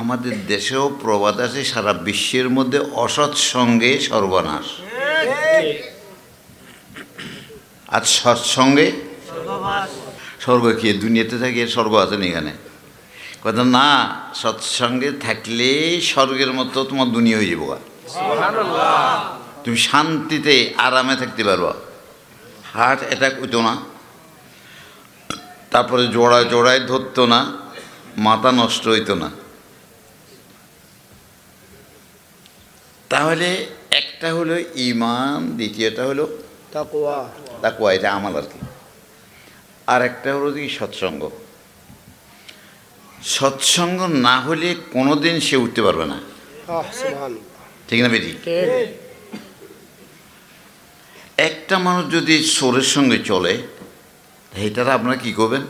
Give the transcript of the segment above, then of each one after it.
আমাদের দেশেও প্রবাদ আছে, সারা বিশ্বের মধ্যে অসৎ সঙ্গে সর্বনাশ, আর সৎসঙ্গে স্বর্গ। কি দুনিয়াতে থাকে স্বর্গ আছে না এখানে? কথা না, সৎসঙ্গে থাকলে স্বর্গের মতো তোমার দুনিয়া হয়ে যাবো, তুমি শান্তিতে আরামে থাকতে পারবা, হার্ট অ্যাটাক হইতো না, তারপরে জোড়ায় জোড়ায় ধরতো না, মাথা নষ্ট হইতো না। তাহলে একটা হলো ঈমান, দ্বিতীয়টা হলো তাকওয়া। তাকওয়া, এটা আমল আর কি। আর একটা হলো কি সৎসঙ্গ। সৎসঙ্গ না হলে কোনোদিন সে উঠতে পারবে না, সুবহানাল্লাহ। ঠিক না বেটি? ঠিক। একটা মানুষ যদি চোরের সঙ্গে চলে, এইটারা আপনারা কি করবেন?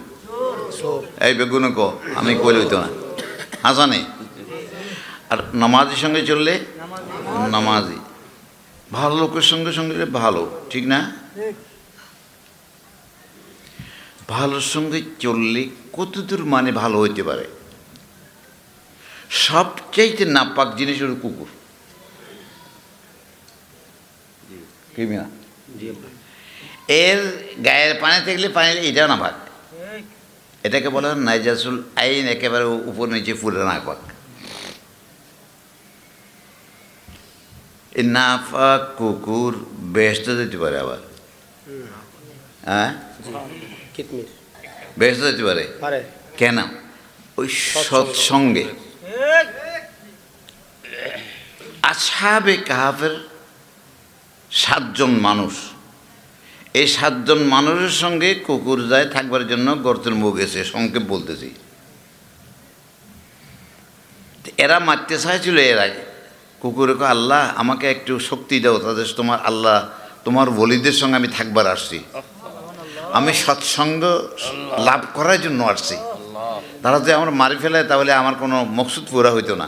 চোর। এই বেগুন ক আমি কইলে হইতো না, হাসানে। আর নামাজির সঙ্গে চললে নামাজি, ভালো লোকের সঙ্গে সঙ্গে ভালো, ঠিক না? ভালোর সঙ্গে চললে কতদূর মানে ভালো হইতে পারে? সবচাইতে নাপাক জিনিস হলো কুকুর, কি মিয়া? এর গায়ের পানি থাকলে পানি এটাও না পাক, এটাকে বলা হয় নাইজাসুল আইন, একেবারে উপর নিচে ফুলে না পাক। এই নাপাক কুকুর বেহেশতে যেতে পারে, আবার হ্যাঁ কিতমির বেহেশতে যেতে পারে পারে। কেন? ওই সৎসঙ্গে। আসহাবে কাহাফের 7 জন মানুষ, এই 7 জন মানুষের সঙ্গে কুকুর যায় থাকবার জন্য গর্তের মুখ গেছে, সংক্ষেপ বলতেছি। এরা মারতে চাইছিল, এরা কুকুরকে, আল্লাহ আমাকে একটু শক্তি দাও, তাদের তোমার আল্লাহ তোমার ওলিদের সঙ্গে আমি থাকবার আসছি, আমি সৎসঙ্গ লাভ করার জন্য আসছি। তারা যদি আমার মারি ফেলায় তাহলে আমার কোনো মকসুদ পুরা হইতো না,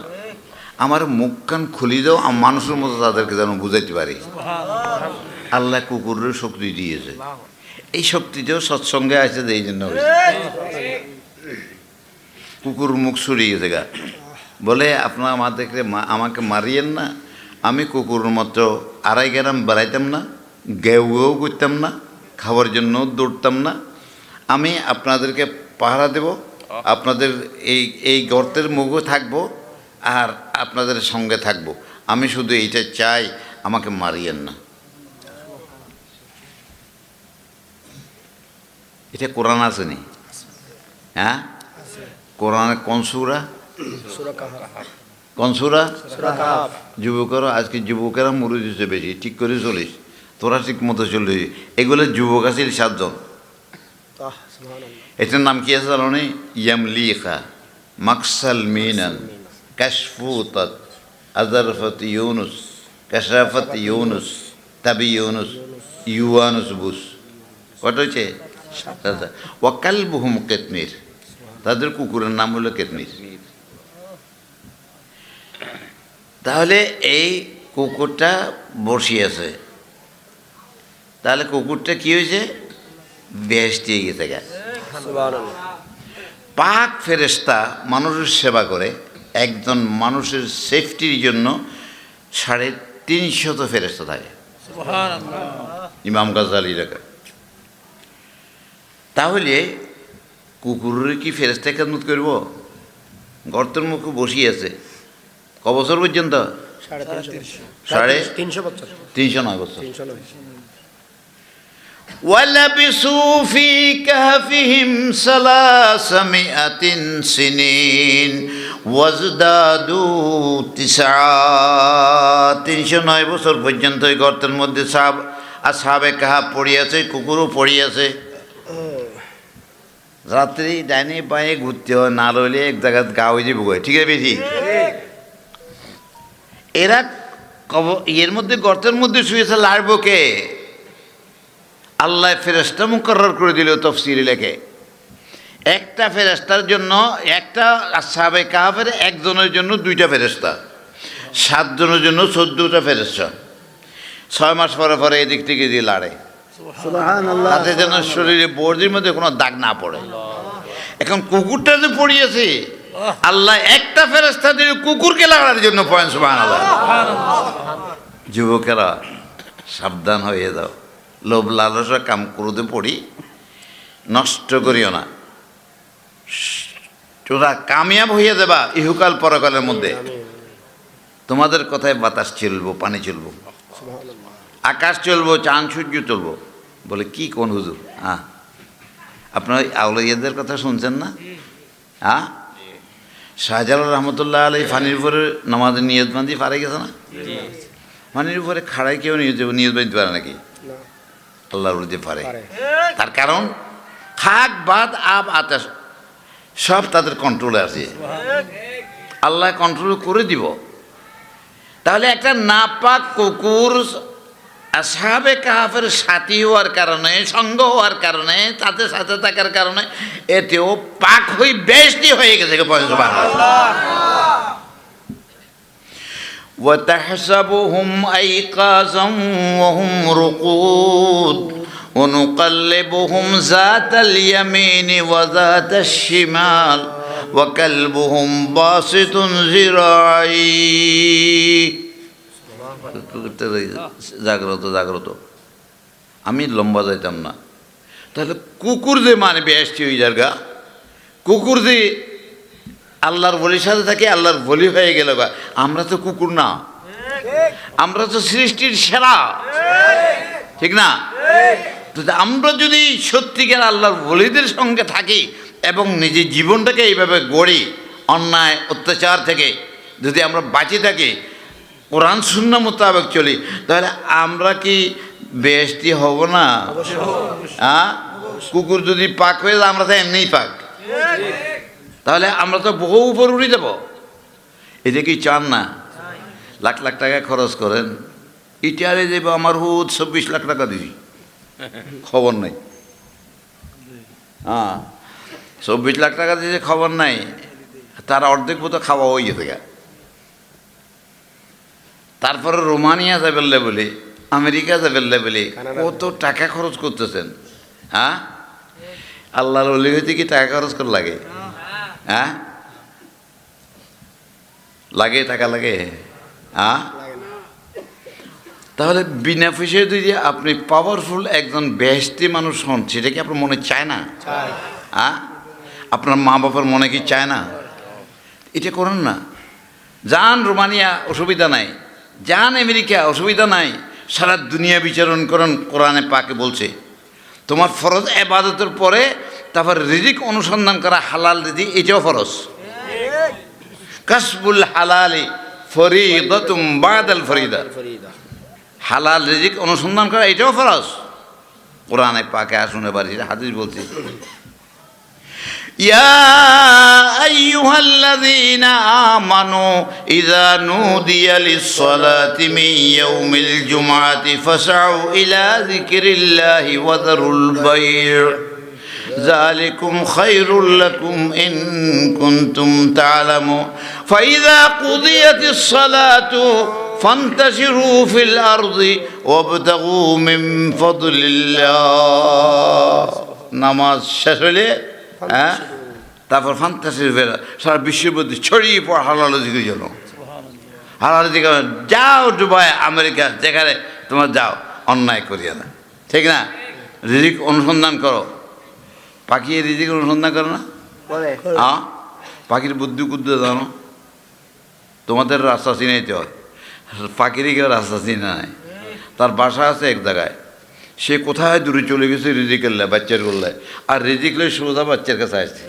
আমার মুখ কান খুলি দাও, মানুষের মতো তাদেরকে যেন বুঝাইতে পারি। আল্লাহ কুকুরের শক্তি দিয়েছে, এই শক্তিটাও সৎসঙ্গে আছে, এই জন্য কুকুর মুখ সরিয়ে গেছে গা। বলে আপনারা আমাকে মারিয়েন না, আমি কুকুরের মতো 2.5 গ্রাম বেড়াইতাম না, গেউ গেউ করতাম না, খাওয়ার জন্য দৌড়তাম না, আমি আপনাদেরকে পাহারা দেব, আপনাদের এই গর্তের মুখও থাকবো আর আপনাদের সঙ্গে থাকবো, আমি শুধু এইটা চাই, আমাকে মারিয়েন না। এটা কোরআন আছে নি? হ্যাঁ, কোরআনে কোন সূরা? সূরা কাহফ। কোন সূরা? সূরা কাহফ। যুবকেরা, আজকে যুবকেরা মরে দিচ্ছে বেশি, ঠিক করে চলিস, তোরা ঠিক মতো চলে। এগুলো যুবক আছে 7 জন। সুবহানাল্লাহ। এটার নাম কি আছে জানো নি? ইয়ামলিখা, মাকসাল মিনান, কাশফুতাত, আজারফত ইউনুস, কাশাফত ইউনুস, তাবি ইউনুস, ইউয়ানুস বুস। কত হয়েছে? ওয়াকালবুহুম কিতমির, তাদের কুকুরের নাম হলো কিতমির। তাহলে এই কুকুরটা বসিয়েছে, তাহলে কুকুরটা কি হয়েছে? বেহেশতে গেছে গা। সুবহানাল্লাহ। পাক ফেরেশতা মানুষের সেবা করে, একজন মানুষের সেফটির জন্য 350 ফেরেশতা থাকে, ইমাম গাজ্জালী লেখা। তাহলে কুকুরের কি ফেরেশতা খেদমত করব? গর্তের মুখে বসিয়েছে ক বছর পর্যন্ত? 350 বছর। 309 বছর। 309। وَلَبِثُوا فِي كَهْفِهِمْ 300 سِنِينَ وَازْدَادُوا 9। 309 বছর পর্যন্ত এই গর্তের মধ্যে আসহাবে কাহাফ পড়িয়াছে, কুকুরও পড়িয়াছে। রাত্রি ডাইনে বাঁয়ে ঘুরতে হয়, না রইলে এক জায়গায় গা হয়ে যাবে, ঠিক আছে বেশি। এরা এর মধ্যে গর্তের মধ্যে শুয়েছে, লাড়বো কে? আল্লাহ ফেরেশতা মুকরর করে দিল, তাফসীরে লেখে একটা ফেরেশতার জন্য, একটা আসহাবে কাহফের একজনের জন্য 2টা ফেরেশতা, 7 জনের জন্য 14টা ফেরেশতা। 6 মাস পরে পরে এদিক থেকে দিয়ে লাড়ে, সুবহানাল্লাহ। তাতে যেন শরীরে বর্জির মধ্যে কোনো দাগ না পড়ে। এখন কুকুরটা যে পড়িয়েছে, আল্লাহ একটা ফেরেশতা দিল কুকুরকে লাগানোর জন্য, পয়েন্ট সুবহানাল্লাহ। যুবকেরা সাবধান হয়ে যাও, লোভ লালসা কাম ক্রোধে পড়ি নষ্ট করিও না। তোরা কামিয়াব হইয়া দেবা ইহুকাল পরকালের মধ্যে। তোমাদের কথায় বাতাস চলবো, পানি চলবো, আকাশ চলবো, চাঁদ সূর্য চলবো। বলে কি কোন হুজুর? হ্যাঁ, আপনার আউলিয়াদের কথা শুনছেন না? হ্যাঁ, শাহজালাল রহমতুল্লাহ আলাই ফানির উপরে নামাজের নিয়ত বান্ধি পারে গেছে না? ফানির উপরে খাড়াই কেউ নিয়ত বাঁধতে পারে নাকি? আল্লাহর উর্দে পারে। তার কারণ খাক বাদ আব আতাস সব তাদের কন্ট্রোলে আছে, আল্লাহ কন্ট্রোল করে দিব। তাহলে একটা নাপাক কুকুর আসহাবে কাহাফের সাথী হওয়ার কারণে, সঙ্গ হওয়ার কারণে, তাদের সাথে থাকার কারণে এতেও পাক হয়ে বেশটি হয়ে গেছে। وتحسبهم أيقاظا وهم رقود ونقلبهم ذات اليمين وذات الشمال وكلبهم باسط ذراعيه। জাগ্রত জাগ্রত, আমি লম্বা যাইতাম না। তাহলে কুকুর যে মানে বেশটি হয়ে যার কুকুর যে আল্লাহর বলির সাথে থাকে, আল্লাহর বলি হয়ে গেল গা। আমরা তো কুকুর না, আমরা তো সৃষ্টির সেরা, ঠিক না? আমরা যদি সত্যিকার আল্লাহর বলিদের সঙ্গে থাকি এবং নিজের জীবনটাকে এইভাবে গড়ি, অন্যায় অত্যাচার থেকে যদি আমরা বাঁচে থাকি, কোরআন সুন্নাহ মোতাবেক চলি, তাহলে আমরা কি বেহেশতি হব না? হ্যাঁ, কুকুর যদি পাক হয়ে যায়, আমরা তো এমনিই পাক, তাহলে আমরা তো বহু উপর উঠে যাব। এটা কি চান না? লাখ লাখ টাকা খরচ করেন, ইটারে যাব আমার হুদ 24 লাখ টাকা দিবি, খবর নাই। হ্যাঁ, 24 লাখ টাকা দিয়েছে, খবর নাই, তার অর্ধেক মতো খাওয়া হয়ে যেতে গা। তারপরে রোমানিয়া যাবেন বলে, আমেরিকা যাবেন বলে কত টাকা খরচ করতেছেন। হ্যাঁ, আল্লাহর ওলি হইতে কি টাকা খরচ করে লাগে? হ্যাঁ, লাগে, টাকা লাগে। হ্যাঁ, তাহলে বিনা পয়সায় যদি আপনি পাওয়ারফুল একজন বেহেশতি মানুষ হন, সেটা কি আপনার মনে চায় না? হ্যাঁ, আপনার মা বাবার মনে কি চায় না? এটা করেন না। যান রোমানিয়া, অসুবিধা নাই। যান আমেরিকা, অসুবিধা নাই। সারা দুনিয়া বিচরণ করেন। কোরআনে পাকে বলছে তোমার ফরজ ইবাদতের পরে তারপর রিজিক অনুসন্ধান করা, হালাল রিজিক, এটাও ফরজ। কাসবুল হালালি ফরিদাতুম বাদাল ফরিদা, হালাল রিজিক অনুসন্ধান করা এটাও ফরজ। কোরআনে পাকে আসুন এবার হাদিস বলছে, ইয়া আইয়ুহাল্লাযীনা আমানু ইযা নুদিয়া লিস-সালাতি মিন ইয়াউমিল জুমআতি ফাসআউ ইলা যিকরিল্লাহি ওয়া যারুল বাই', যালিকুম খায়রুল লাকুম ইন কুনতুম তা'লামুন। ফাইযা কুদিয়াতিস সালাতু ফান্তাশিরু ফিল আরদি ওয়াবতাগু মিন ফাদলিল্লাহ। নামাজ শেষ হলে, হ্যাঁ, তারপর ফান্তাশির ফেরা সারা বিশ্বের মধ্যে ছড়িয়ে পড়া হালাল দিকে জন্য, হালাল দিকে যাও দুবাই, আমেরিকা, যেখানে তোমার যাও, অন্যায় করিয়া না, ঠিক না? রিজিক অনুসন্ধান করো। পাখি রিজিক অনুসন্ধান করো না? হ্যাঁ, পাখির বুদ্ধি কুদ্দু জানো? তোমাদের রাস্তা চিনাইতে হয়, পাখিরই কেউ রাস্তা চিনে নাই। তার বাসা আছে এক জায়গায়, সে কোথায় দূরে চলে গেছে রিজিকের লে, বাচ্চার করলে, আর রিজিক লে সোজা বাচ্চার কাছে আসছে,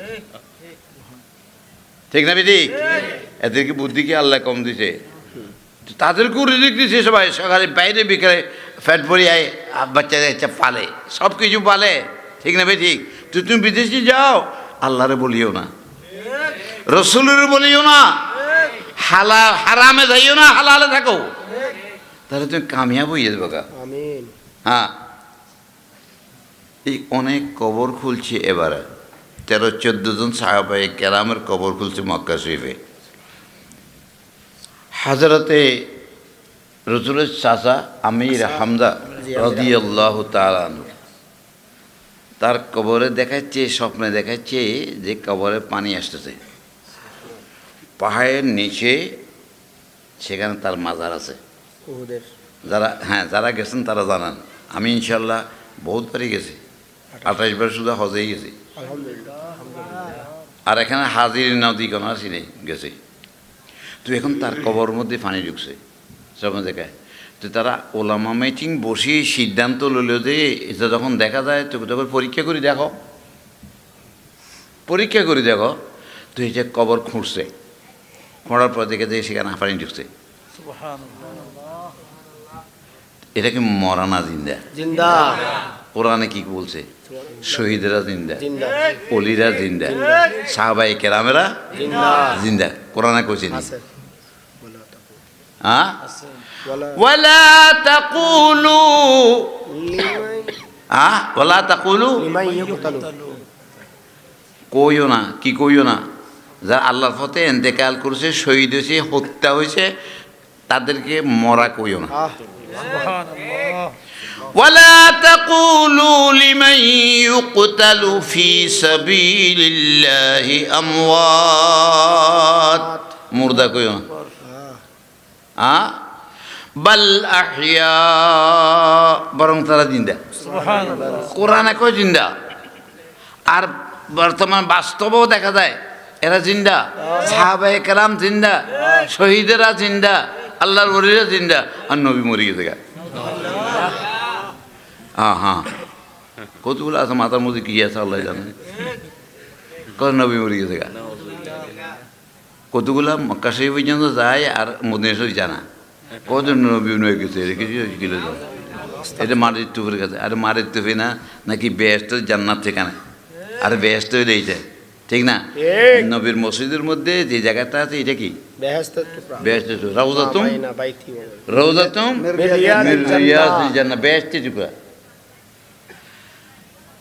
ঠিক না বিধি? এদেরকে বুদ্ধি কি আল্লাহ কম দিছে? তাদেরকেও রিজিক দিছে সবাই। সকালে বাইরে বিকেলে ফ্যাট ভরিয়ায় বাচ্চা পালে, সব কিছু পালে, ঠিক না ভাই? ঠিক। তুমি বিদেশে যাও, আল্লাহরে বলিও না, রসুলের বলিও না, হারামে যাইও না, হালালে থাকো, তাহলে তুমি কামিয়াব হয়ে যাবে। হ্যাঁ, এই অনেক কবর খুলছে এবারে, 13-14 জন সাহাবায়ে কেরামের কবর খুলছে মক্কা শরীফে। হযরতে রাসূলের চাচা আমির হামজা রাদিয়াল্লাহু তাআলা আনহু, তার কবরে দেখাচ্ছে, স্বপ্নে দেখাচ্ছে যে কবরে পানি আসতেছে। পাহাড়ের নিচে সেখানে তার মাজার আছে। উহুদের যারা গেছেন তারা জানান। আমি ইনশাল্লাহ বহুতবারই গেছি, 28 বার শুধু হজেই গেছি। আলহামদুলিল্লাহ। আর এখানে হাজির নদী কোনো আসি নেই, গেছি। তো এখন তার কবর মধ্যে পানি ঢুকছে সব জায়গায়। তো তারা ওলামা মিটিং বসিয়ে সিদ্ধান্ত লইল যে এটা যখন দেখা যায় তো তখন পরীক্ষা করে দেখো, তো এই যে কবর খুঁড়ছে, খোঁড়ার পর দেখে যে সেখানে পানি ঢুকছে। এটা কি মরা না জিন্দা? জিন্দা। কোরআনে কি বলছে? শহীদেরা জিন্দা, জিন্দা। অলিরা জিন্দা, সাহাবায়ে কেরামেরা জিন্দা। জিন্দা। কোরআনে কইছে নি? আছে। হ্যাঁ, ওয়ালা ওয়ালা তাকুলু, লিমান ওয়ালা তাকুলু, লিমান ইয়ুকতালু। কইও না, কি কইও না, যারা আল্লাহর পথে ইন্তেকাল করছে, শহীদ হয়েছে, হত্যা হয়েছে, তাদেরকে মরা কইও না। ওয়ালা তাকুলু লিমান ইউকতালু ফি সাবিলিল্লাহি আমওয়াত, মুর্দা কইও না। বাল আহইয়া, বরং তারা জিন্দা। কোরআনে কয় জিন্দা, আর বর্তমান বাস্তবেও দেখা যায় এরা জিন্দা। সাহাবায়ে কেরাম জিন্দা, শহীদেরা জিন্দা, আল্লাহর ওলিরা জিন্দা, আর নবী মরে গেছে গা। হ্যাঁ, কতগুলো আছে মাথার মধ্যে কি আছে আল্লাহ জানে। কত নবী মরে গেছে গা, কতগুলা মক্কা শরীফ পর্যন্ত যায় আর মদিনা শরীফ জানা। কত নবী হয়ে গেছে, এটা মাটির টুপের কাছে। আর মাটির টুপি না, নাকি বেহেশত জান্নাত ঠিকানা, আর বেহেশত এইটা ঠিক না? নবীর মসজিদের মধ্যে যে জায়গাটা আছে এটা কি? বেহেশতের টুকরা। বেহেশত রাউযাতুম, বাইনা বাইতি ওয়া রাউযাতুম মির রিয়াজিল জান্নাহ, বেহেশতের টুকরা।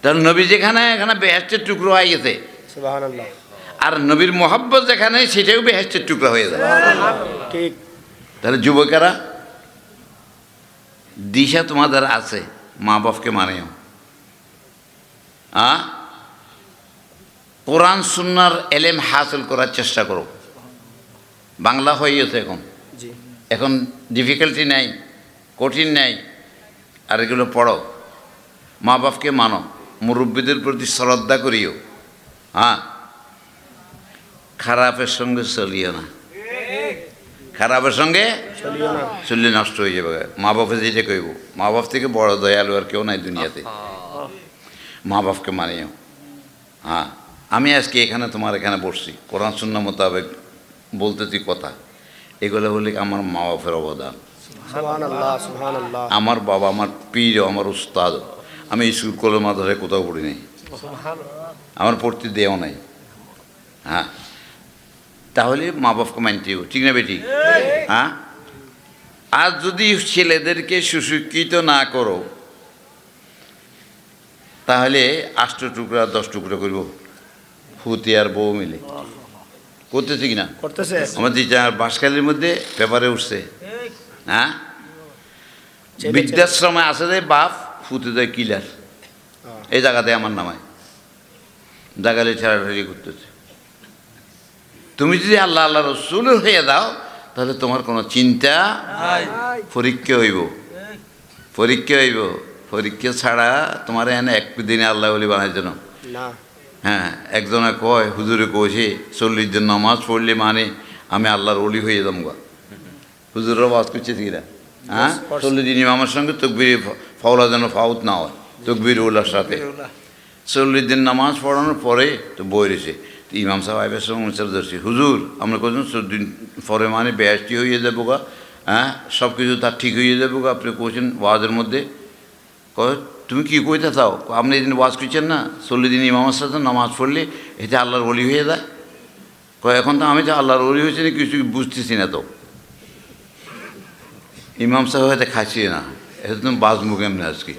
তাহলে নবী যেখানে, এখানে বেহেশতের টুকরো হয়ে গেছে। সুবহানাল্লাহ। আর নবীর মোহাব্বত যেখানে, সেটাও বেহেশতের টুকরা হয়ে যায়। ঠিক। তাহলে যুবকেরা, দিশা তোমাদের আছে, মা বাপকে মানেও। কোরআন সুন্নাহর এলেম হাসিল করার চেষ্টা করো। বাংলা হয়ে গেছে এখন, জি। এখন ডিফিকাল্টি নাই, কঠিন নাই। আর এগুলো পড়ো, মা বাপকে মানো, মুরব্বীদের প্রতি শ্রদ্ধা করিও। খারাপের সঙ্গে চলিও না, খারাপের সঙ্গে চলিও না। চললে নষ্ট হয়ে যাবে। মা বাপে যেটা কইব, মা বাপ থেকে বড় দয়ালু আর কেউ নাই দুনিয়াতে। মা বাপকে মানিও। আমি আজকে এখানে তোমার এখানে বসছি, কোরআন সুন্নাহ মোতাবেক বলতেছি কথা। এগুলো হলে আমার মা বাপের অবদান। সুবহানাল্লাহ, সুবহানাল্লাহ। আমার বাবা আমার পীর, আমার উস্তাদ। আমি স্কুল কলেজ মাদ্রাসায় কোথাও পড়ি নাই, আমার পড়তে দেও নাই। তাহলে মা বাপকে মানতেও, ঠিক না বেটি? আর যদি ছেলেদেরকে সুশিক্ষিত না করো, তাহলে 8 টুকরা 10 টুকরা করব ফুতি আর বউ মিলে। করতেছে কিনা? করতেছে। আমাদের বাঁশখালীর মধ্যে পেপারে উঠছে। বৃদ্ধাশ্রমে আছে যে বাপ ফুতে যায় কিলার, এই জায়গাতে আমার নামায় জায়গালে ছেড়াঠাড়ি করতেছে। তুমি যদি আল্লাহ আল্লাহ রসুলের হয়ে দাও, তাহলে তোমার কোনো চিন্তা, পরীক্ষা হইব, পরীক্ষা ছাড়া তোমার এনে একদিনে আল্লাহ বলি বানাই জন্য না। একজনে কয়, হুজুরে কইছে 40 দিন নামাজ পড়লে মানে আমি আল্লাহর ওলি হয়ে যাম গা। হুজুররা ওয়াজ করছে কিনা? 40 দিন ইমামের সঙ্গে তকবির ফাওলা যেন ফাউত না হয়, তকবির উল্লার সাথে 40 দিন নামাজ পড়ানোর পরে তো বই রয়েছে। ইমাম সাহেব আইবের সঙ্গে ধরছি, হুজুর আমরা কজন 14 দিন পরে মানে বেহেশতি হয়ে যাবো গা, সব কিছু তার ঠিক হয়ে যাবো গা। আপনি কইছেন ওয়াজের মধ্যে, কয় তুমি কি কইতে চাও? আপনি এই দিন ওয়াজ করছেন না 40 দিন ইমামের সাথে নামাজ পড়লে এতে আল্লাহর ওলি হয়ে যায়। কয় এখন তো আমি তো আল্লাহর ওলি হয়েছে না কিছু বুঝতেছি না। তো ইমাম সাহেব হয়তো খাচ্ছি না, এটা তুমি বাজমু কেমন আজকে?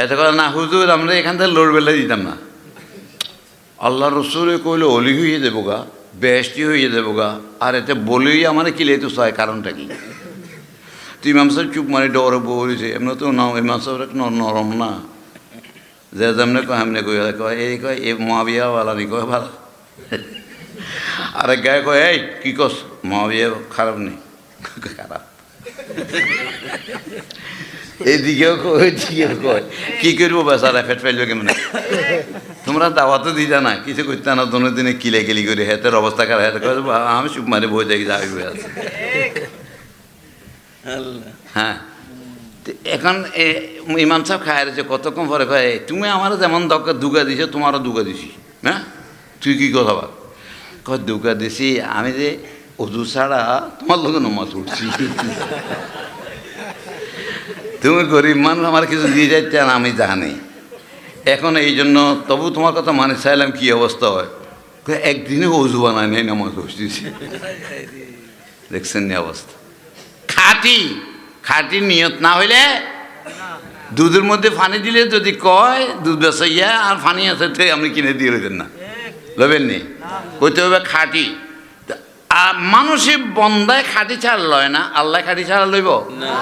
এত কথা না হুজুর, আমরা এখান থেকে লড়বেলা দিতাম না। আল্লাহ রসুল কইলে অলি হয়ে দেবো গা, বেহেশতি হয়ে দেবো গা, আর এতে বলেই আমার কি লেতু চায়, কারণটা কি? তো ইমাম সাহেব চুপ মানে ডরে বলেছে। এমনি তো ইমাম সাহেব নরম না, যে যেমনে কয় এমনি কয় এই কয় এ মহাবিয়াওয়ালা নি কয় ভালো। আরেক গায়ে কয় এই কী কস মহাবিয়া খারাপ নেই খারাপ এইদিকেও কয় ওইদিকেও কয় কী করবো বেচারা ফেট ফেলবে কেমন তোমরা দাওয়াতও দিতা না কিছু করতে না দোনো দিনে কিলে কিলি করে হেতের অবস্থা খারাপ হেতে কয় আমি চুপ মারে বই দেখি যাবি বই আছে হ্যাঁ এখন ইমাম সাহেব খায় রয়েছে কতক্ষণ পরে কয় তুমি আমারও যেমন দুগা দিছো তোমারও দুগা দিছি হ্যাঁ তুই কী কথা বল কয় দুগা দিছি আমি যে অজু ছাড়া তোমার লোক নমাজ উঠছি তুমি গরিব মানুষ আমার কিছু দিয়ে যাইতে না আমি জানি এখন এই জন্য তবু তোমার কথা মানে চাইলাম কী অবস্থা হয় একদিনে অজু বানায় নেই নামাজ পড়ছি দেখছেন নি অবস্থা খাঁটি খাঁটি নিয়ত না হইলে দুধের মধ্যে পানি দিলে যদি কয় দুধ বেসাইয়া আর পানি আছে তো আপনি কিনে দিয়ে রইবেন না লবেন নি কইতে হবে খাঁটি আর মানুষের বন্দায় খাঁটি ছাড়া লয় না আল্লাহ খাঁটি ছাড়া লইব না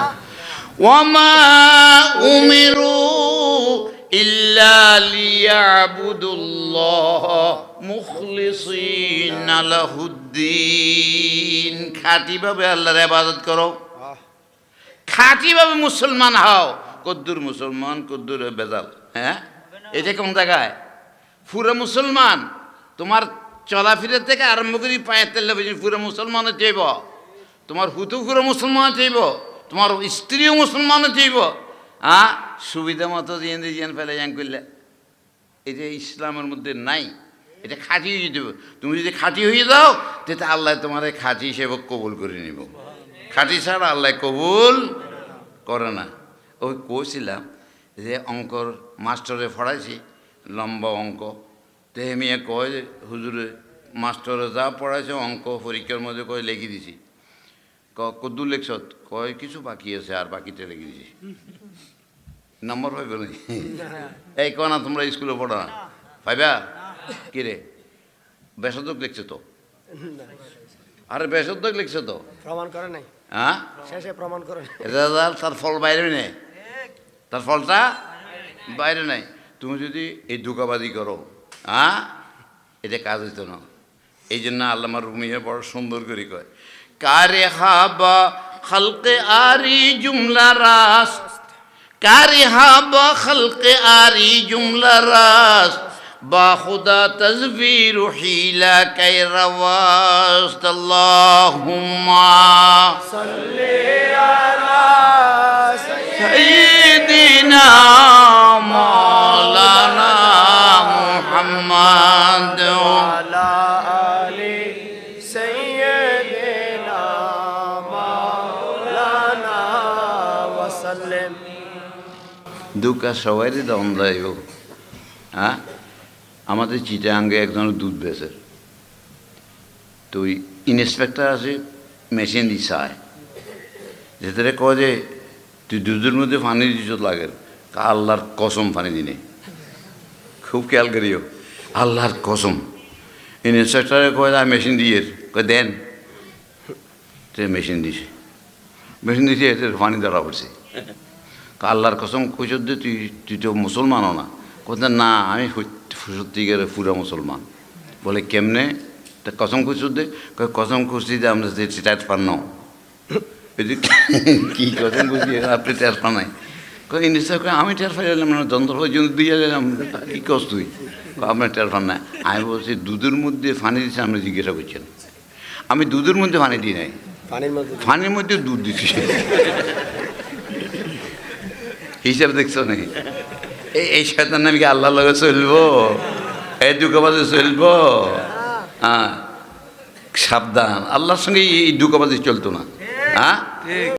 ওয়ামা উমিরু ইল্লা লিয়াবুদুল্লাহ মুখলিসিনা লাহুদ্দিন খাঁটিভাবে আল্লাহর ইবাদত করো খাঁটিভাবে মুসলমান হও কদ্দুর মুসলমান কদ্দুর বেজাল হ্যাঁ এটা কোন জায়গায় পুরো মুসলমান তোমার চলাফেরা থেকে আরম্ভ করি পায়ের তেল পুরো মুসলমানও চাইব তোমার হুতু পুরো মুসলমান চাইব তোমার স্ত্রীও মুসলমানও চাইব হ্যাঁ সুবিধা মতো জিয়ান ফেলে জান করলে এটা ইসলামের মধ্যে নাই এটা খাঁটি হয়ে যাবে তুমি যদি খাঁটি হয়ে যাও তাতে আল্লাহ তোমার খাঁটি হিসেবে কবুল করে নিব খাঁটি ছাড়া আল্লাহ কবুল করে না ওই কইছিলাম যে অঙ্কর মাস্টারে পড়াইছি লম্বা অঙ্ক তো মেয়ে কয় হুজুরে মাস্টারে যা পড়াইছে অঙ্ক পরীক্ষার মধ্যে কয় লিখে দিছি কদ্দু লেখছ কয় কিছু বাকি আছে আর বাকিতে লিখে দিছি নম্বর পাইবে না এই কয় না তোমরা স্কুলে পড়ো না পাইবা কি রে বেসদক লিখছে তো আরে বেসদক লিখছে তো প্রমাণ করে নাই হ্যাঁ শেষে প্রমাণ করে নাই রেজাল্ট তার ফল বাইরে নেই তার ফলটা বাইরে নাই তুমি যদি এই ধোঁকাবাজি করো হ্যাঁ এটা কাজ হইতো না এই জন্য আল্লামা রুমিয়া বড় সুন্দর করে কয় কারে হাবা খালকে আরি জুমলা রাস কারে হাবা খালকে আরি জুমলা রাস বা খুদা তজবির হিলা কাই রওয়াস আল্লাহুম্মা সাল্লি আলা সাইয়্যিদিনা মাওলানা মুহাম্মদ আলা আলি সাইয়্যিদিনা মাওলানা ওয়া সাল্লিম দুকা সবাইরে দম যাইব হ্যাঁ আমাদের চিটাঙ্গে একজন দুধ বেচে তো ওই ইন্সপেক্টর আছে মেশিন দিয়ে চায় যেতে কয় যে তুই দুধের মধ্যে পানি দিছ লাগে আল্লাহর কসম পানি দিনে খুব খেয়াল করিও আল্লাহর কসম ইন্সপেক্টরে কয় আমি মেশিন দিয়ে কয় দেন সে মেশিন দিছে মেশিন দিছে এতে পানি ধরা পড়ছে আল্লাহর কসম কইস যে তুই তো মুসলমানও না কোথায় না আমি সত্যিকার পুরা মুসলমান বলে কেমনে তা কসম খুঁজছো দে কসম খুঁজছি যে আমরা যে টের পান নাও কী কসম খুঁজছি আপনি টের পান নাই ইংলিশে আমি টের পাইলাম না যন্ত্র জন্য দিয়ে গেলাম কী কস তুই আপনার টের পান না আমি বলছি দুধের মধ্যে পানি দিচ্ছে আপনি জিজ্ঞাসা করছেন আমি দুধের মধ্যে পানি দিই নাই পানির মধ্যে দুধ দিচ্ছি হিসাব দেখছো নাকি এই শয়তান নামে কি আল্লাহর লগে চলবো এই দুঃখবাজে চলবো হ্যাঁ সাবধান আল্লাহর সঙ্গে এই দুঃখবাজি চলতো না হ্যাঁ